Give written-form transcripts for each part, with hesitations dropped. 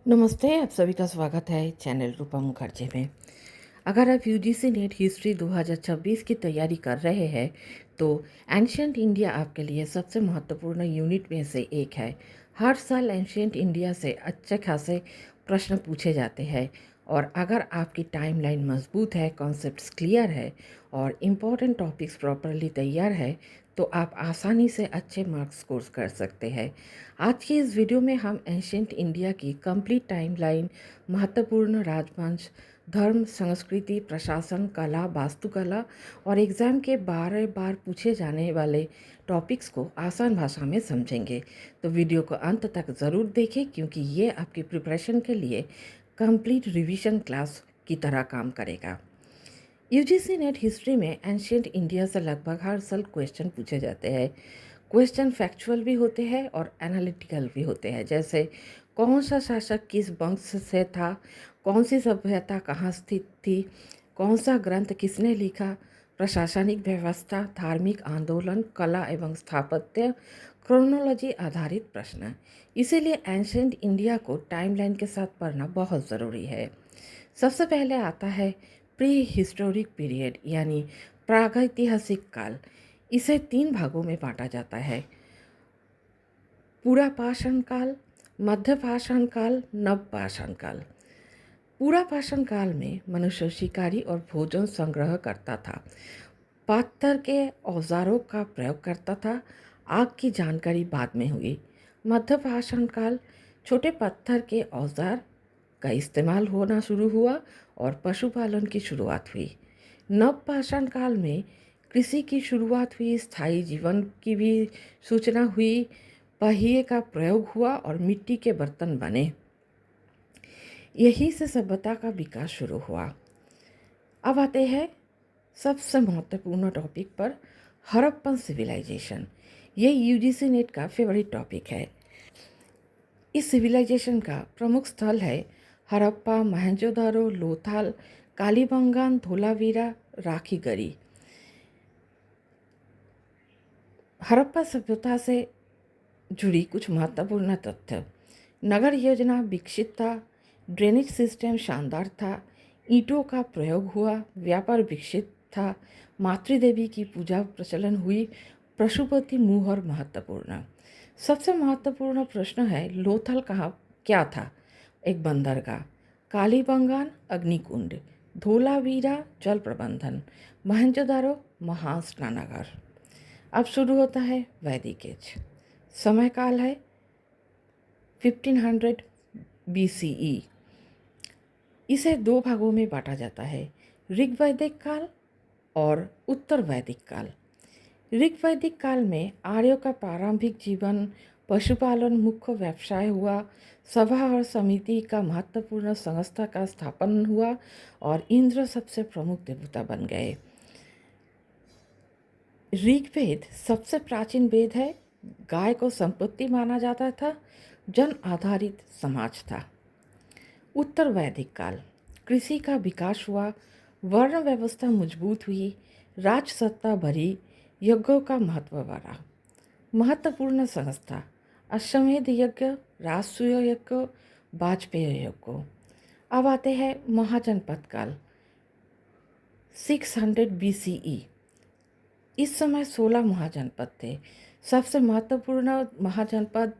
नमस्ते, आप सभी का स्वागत है चैनल रूपा मुखर्जी में। अगर आप यूजीसी नेट हिस्ट्री 2026 की तैयारी कर रहे हैं तो एंशिएंट इंडिया आपके लिए सबसे महत्वपूर्ण यूनिट में से एक है। हर साल एंशिएंट इंडिया से अच्छे खासे प्रश्न पूछे जाते हैं और अगर आपकी टाइमलाइन मजबूत है, कॉन्सेप्ट्स क्लियर है और इम्पोर्टेंट टॉपिक्स प्रॉपरली तैयार है तो आप आसानी से अच्छे मार्क्स स्कोर कर सकते हैं। आज की इस वीडियो में हम एंशिएंट इंडिया की कंप्लीट टाइमलाइन, महत्वपूर्ण राजवंश, धर्म, संस्कृति, प्रशासन, कला, वास्तुकला और एग्ज़ाम के बार बार पूछे जाने वाले टॉपिक्स को आसान भाषा में समझेंगे। तो वीडियो को अंत तक ज़रूर देखें क्योंकि ये आपकी प्रिपरेशन के लिए कंप्लीट रिवीजन क्लास की तरह काम करेगा। यूजीसी नेट हिस्ट्री में एंशिएंट इंडिया से लगभग हर साल क्वेश्चन पूछे जाते हैं। क्वेश्चन फैक्चुअल भी होते हैं और एनालिटिकल भी होते हैं, जैसे कौन सा शासक किस वंश से था, कौन सी सभ्यता कहाँ स्थित थी, कौन सा ग्रंथ किसने लिखा, प्रशासनिक व्यवस्था, धार्मिक आंदोलन, कला एवं स्थापत्य, क्रोनोलॉजी आधारित प्रश्न। इसीलिए एंशिएंट इंडिया को टाइमलाइन के साथ पढ़ना बहुत ज़रूरी है। सबसे पहले आता है प्री हिस्टोरिक पीरियड यानी प्रागैतिहासिक काल। इसे 3 भागों में बांटा जाता है: पुरापाषाण काल, मध्यपाषाण काल, नवपाषाण काल। पुरापाषाण काल में मनुष्य शिकारी और भोजन संग्रह करता था, पत्थर के औजारों का प्रयोग करता था। आग की जानकारी बाद में हुई। मध्यपाषाण काल, छोटे पत्थर के औजार का इस्तेमाल होना शुरू हुआ और पशुपालन की शुरुआत हुई। नवपाषाण काल में कृषि की शुरुआत हुई, स्थायी जीवन की भी सूचना हुई, पहिए का प्रयोग हुआ और मिट्टी के बर्तन बने। यही से सभ्यता का विकास शुरू हुआ। अब आते हैं सबसे महत्वपूर्ण टॉपिक पर, हड़प्पन सिविलाइजेशन। ये यूजीसी नेट का फेवरेट टॉपिक है। इस सिविलाइजेशन का प्रमुख स्थल है हड़प्पा, मोहनजोदड़ो, लोथाल, कालीबंगान, धोलावीरा, राखीगढ़ी। हड़प्पा सभ्यता से जुड़ी कुछ महत्वपूर्ण तथ्य: नगर योजना विकसित था, ड्रेनेज सिस्टम शानदार था, ईंटों का प्रयोग हुआ, व्यापार विकसित था, मातृदेवी की पूजा प्रचलन हुई, पशुपति मुहर महत्वपूर्ण। सबसे महत्वपूर्ण प्रश्न है लोथल कहाँ क्या था? एक बंदरगाह, कालीबंगान अग्निकुंड, धोलावीरा जल प्रबंधन, मोहनजोदड़ो महास्नानागार। अब शुरू होता है वैदिक एज। समय काल है 1500 BCE। इसे 2 भागों में बांटा जाता है: ऋग्वैदिक काल और उत्तर वैदिक काल। ऋग्वैदिक काल में आर्यों का प्रारंभिक जीवन, पशुपालन मुख्य व्यवसाय हुआ, सभा और समिति का महत्वपूर्ण संस्था का स्थापन हुआ और इंद्र सबसे प्रमुख देवता बन गए। ऋग्वेद सबसे प्राचीन वेद है। गाय को संपत्ति माना जाता था, जन आधारित समाज था। उत्तर वैदिक काल, कृषि का विकास हुआ, वर्ण व्यवस्था मजबूत हुई, राजसत्ता बढ़ी, यज्ञों का महत्व बढ़ा। महत्वपूर्ण संस्था: अश्वमेध यज्ञ, राजसूय यज्ञ, वाजपेयी यज्ञ। अब आते हैं महाजनपद काल 600 BCE। इस समय 16 महाजनपद थे। सबसे महत्वपूर्ण महाजनपद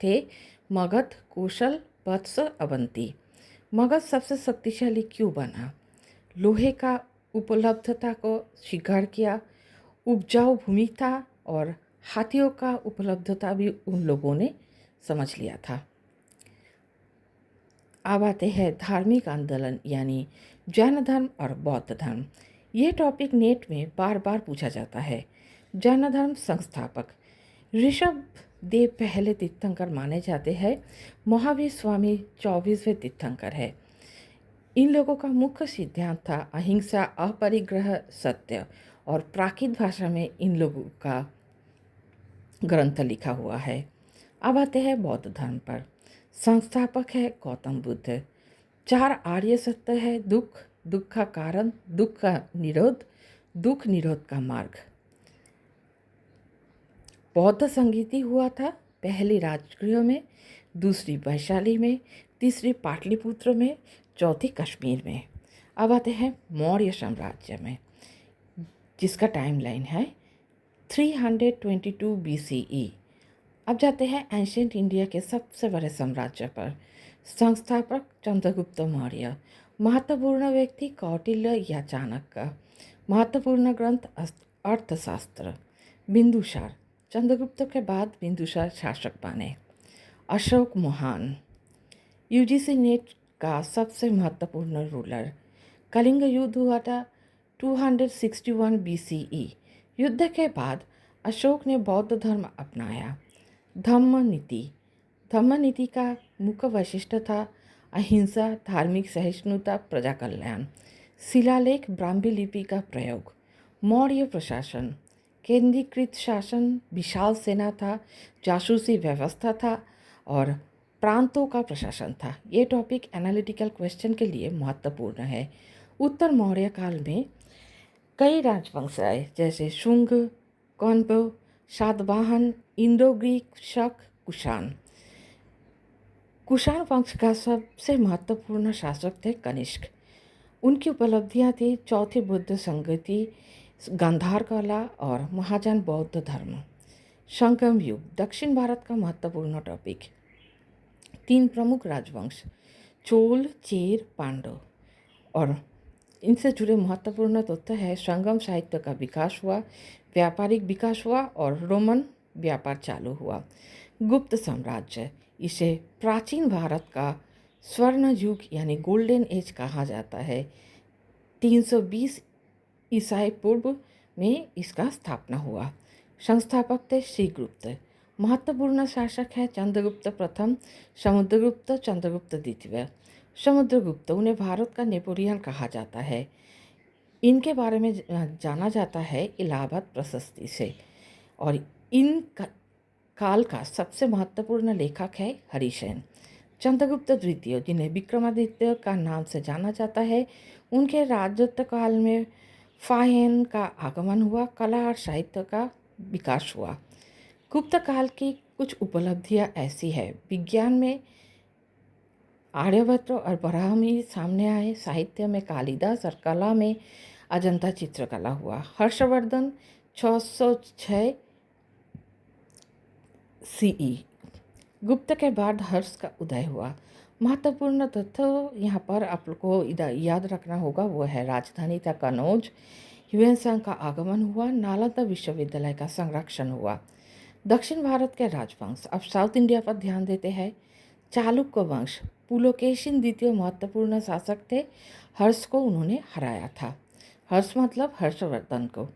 थे मगध, कौशल, वत्स, अवंती। मगध सबसे शक्तिशाली क्यों बना? लोहे का उपलब्धता को स्वीकार किया, उपजाऊ भूमि था और हाथियों का उपलब्धता भी उन लोगों ने समझ लिया था। अब आते हैं धार्मिक आंदोलन यानी जैन धर्म और बौद्ध धर्म। ये टॉपिक नेट में बार बार पूछा जाता है। जैन धर्म संस्थापक ऋषभ देव पहले तीर्थंकर माने जाते हैं। महावीर स्वामी 24वें तीर्थंकर है। इन लोगों का मुख्य सिद्धांत था अहिंसा, अपरिग्रह, सत्य और प्राकृत भाषा में इन लोगों का ग्रंथ लिखा हुआ है। अब आते हैं बौद्ध धर्म पर। संस्थापक है गौतम बुद्ध। 4 आर्य सत्य है: दुख, दुख का कारण, दुख का निरोध, दुख निरोध का मार्ग। बौद्ध संगीति हुआ था पहले राजगृह में। दूसरी वैशाली में, तीसरी पाटलिपुत्र में, चौथी कश्मीर में। अब आते हैं मौर्य साम्राज्य में, जिसका टाइमलाइन है 322 BCE। अब जाते हैं एंशियंट इंडिया के सबसे बड़े साम्राज्य पर। संस्थापक चंद्रगुप्त मौर्य। महत्वपूर्ण व्यक्ति कौटिल्य या चाणक्य। महत्वपूर्ण ग्रंथ अर्थशास्त्र। बिंदुसार। चंद्रगुप्त के बाद बिंदुसार शासक बने। अशोक महान। यूजीसी नेट का सबसे महत्वपूर्ण रूलर। कलिंग युद्ध हुआ था 261 BCE। युद्ध के बाद अशोक ने बौद्ध धर्म अपनाया। धम्म नीति का मुख्य वैशिष्ट था अहिंसा, धार्मिक सहिष्णुता, प्रजा कल्याण। शिलालेख ब्राह्मी लिपि का प्रयोग। मौर्य प्रशासन। केंद्रीकृत शासन, विशाल सेना था, जासूसी व्यवस्था था और प्रांतों का प्रशासन था। ये टॉपिक एनालिटिकल क्वेश्चन के लिए महत्वपूर्ण है। उत्तर मौर्य काल में कई राजवंश आए, जैसे शुंग, कौंभ, सातवाहन, इंडो ग्रीक, शक, कुषाण। कुषाण वंश का सबसे महत्वपूर्ण शासक थे कनिष्क। उनकी उपलब्धियां थी चौथी बुद्ध संगति, गांधार कला और महायान बौद्ध धर्म। संगम युग दक्षिण भारत का महत्वपूर्ण टॉपिक। 3 प्रमुख राजवंश चोल, चेर, पांडव और इनसे जुड़े महत्वपूर्ण तथ्य है संगम साहित्य का विकास हुआ, व्यापारिक विकास हुआ और रोमन व्यापार चालू हुआ। गुप्त साम्राज्य, इसे प्राचीन भारत का स्वर्ण युग यानी गोल्डन एज कहा जाता है। 320 ईसाई पूर्व में इसका स्थापना हुआ। संस्थापक थे श्रीगुप्त। महत्वपूर्ण शासक है चंद्रगुप्त प्रथम, समुद्रगुप्त, चंद्रगुप्त द्वितीय। समुद्रगुप्त, उन्हें भारत का नेपोलियन कहा जाता है। इनके बारे में जाना जाता है इलाहाबाद प्रशस्ति से। और इन काल का सबसे महत्वपूर्ण लेखक है हरिसेन। चंद्रगुप्त द्वितीय, जिन्हें विक्रमादित्य का नाम से जाना जाता है, उनके राजत्व काल में फाहिन का आगमन हुआ, कला और साहित्य का विकास हुआ। गुप्त काल की कुछ उपलब्धियां ऐसी है, विज्ञान में आर्यभट्ट और ब्राह्मी सामने आए, साहित्य में कालिदास और कला में अजंता चित्रकला हुआ। हर्षवर्धन 606 CE। गुप्त के बाद हर्ष का उदय हुआ। महत्वपूर्ण तथ्य यहाँ पर आप लोग को याद रखना होगा, वो है राजधानी था कनौज, ह्यूएन का आगमन हुआ, नालंदा विश्वविद्यालय का संरक्षण हुआ। दक्षिण भारत के राजवंश, अब साउथ इंडिया पर ध्यान देते हैं। चालुक्य वंश, पुलकेशिन द्वितीय महत्वपूर्ण शासक थे। हर्ष को उन्होंने हराया था। हर्ष मतलब हर्षवर्धन को।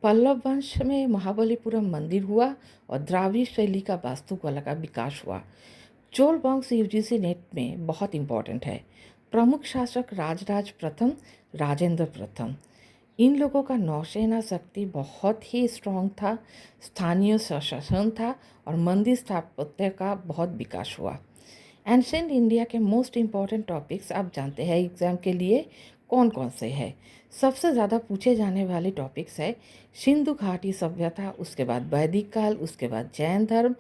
पल्लव वंश में महाबलीपुरम मंदिर हुआ और द्राविड़ शैली का वास्तुकला का विकास हुआ। चोल वंश यूजीसी नेट में बहुत इंपॉर्टेंट है। प्रमुख शासक राजराज प्रथम, राजेंद्र प्रथम। इन लोगों का नौसेना शक्ति बहुत ही स्ट्रांग था, स्थानीय शासन था और मंदिर स्थापत्य का बहुत विकास हुआ। एंशिएंट इंडिया के मोस्ट इम्पॉर्टेंट टॉपिक्स आप जानते हैं एग्जाम के लिए कौन कौन से हैं। सबसे ज़्यादा पूछे जाने वाले टॉपिक्स है सिंधु घाटी सभ्यता, उसके बाद वैदिक काल, उसके बाद जैन धर्म,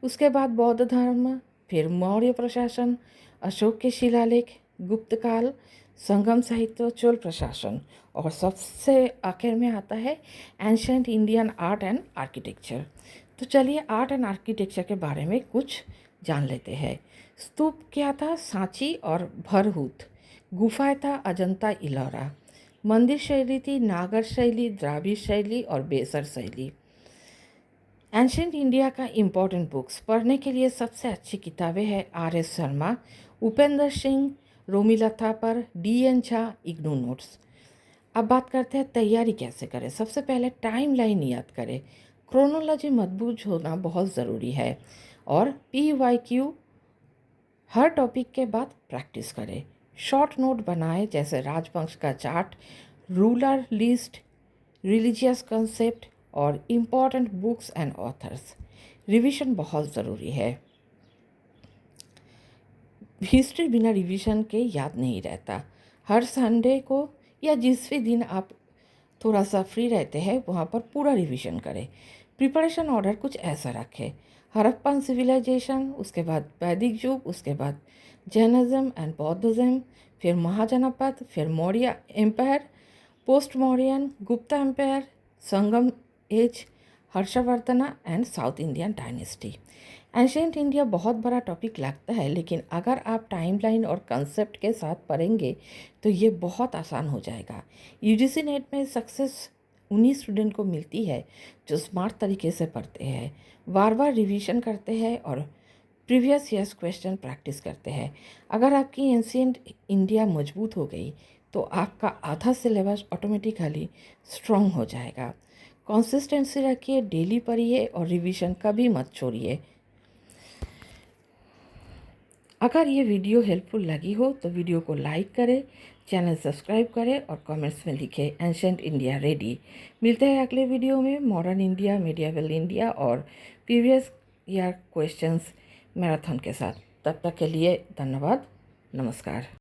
उसके बाद बौद्ध धर्म, फिर मौर्य प्रशासन, अशोक के शिलालेख, गुप्त काल, संगम साहित्य, चोल प्रशासन और सबसे आखिर में आता है ancient Indian art and architecture. तो चलिए आर्ट एंड आर्किटेक्चर के बारे में कुछ जान लेते हैं। स्तूप क्या था? सांची और भरहुत। गुफाएं था अजंता इलोरा। मंदिर शैली थी नागर शैली, द्राविड़ शैली और बेसर शैली। एंशिएंट इंडिया का इम्पोर्टेंट बुक्स पढ़ने के लिए सबसे अच्छी किताबें हैं RS Sharma, Upendra Singh, Romila Thapar, DN Jha, IGNOU notes. अब बात करते हैं तैयारी कैसे करें। सबसे पहले टाइम लाइन याद करें, क्रोनोलॉजी मजबूत होना बहुत ज़रूरी है और PYQ हर टॉपिक के बाद प्रैक्टिस करें। शॉर्ट नोट बनाएं, जैसे राजवंश का chart, ruler list, religious concept और important books and authors. Revision बहुत ज़रूरी है। हिस्ट्री बिना रिवीजन के याद नहीं रहता। हर संडे को या जिस भी दिन आप थोड़ा सा फ्री रहते हैं वहाँ पर पूरा रिवीजन करें। प्रिपरेशन ऑर्डर कुछ ऐसा रखें। हड़प्पन सिविलाइजेशन, उसके बाद वैदिक युग, उसके बाद जैनिज्म एंड बौद्धिज्म, फिर महाजनपद, फिर Maurya empire, post Mauryan, Gupta empire, Sangam age, Harshavardhana and south Indian dynasty. Ancient India बहुत बड़ा टॉपिक लगता है, लेकिन अगर आप टाइमलाइन और कंसेप्ट के साथ पढ़ेंगे तो ये बहुत आसान हो जाएगा। यूजीसी नेट में सक्सेस उन्हीं स्टूडेंट को मिलती है जो स्मार्ट तरीके से पढ़ते हैं, बार बार रिवीजन करते हैं और प्रीवियस ईयर्स क्वेश्चन प्रैक्टिस करते हैं। अगर आपकी एंशियंट इंडिया मजबूत हो गई तो आपका आधा सिलेबस ऑटोमेटिकली स्ट्रॉन्ग हो जाएगा। कंसिस्टेंसी रखिए, डेली पढ़िए और रिवीजन कभी मत छोड़िए। अगर ये वीडियो हेल्पफुल लगी हो तो वीडियो को लाइक करें, चैनल सब्सक्राइब करें और कमेंट्स में लिखें एंशिएंट इंडिया रेडी। मिलते हैं अगले वीडियो में मॉडर्न इंडिया, मेडिएवल इंडिया और प्रीवियस ईयर क्वेश्चंस मैराथन के साथ। तब तक के लिए धन्यवाद, नमस्कार।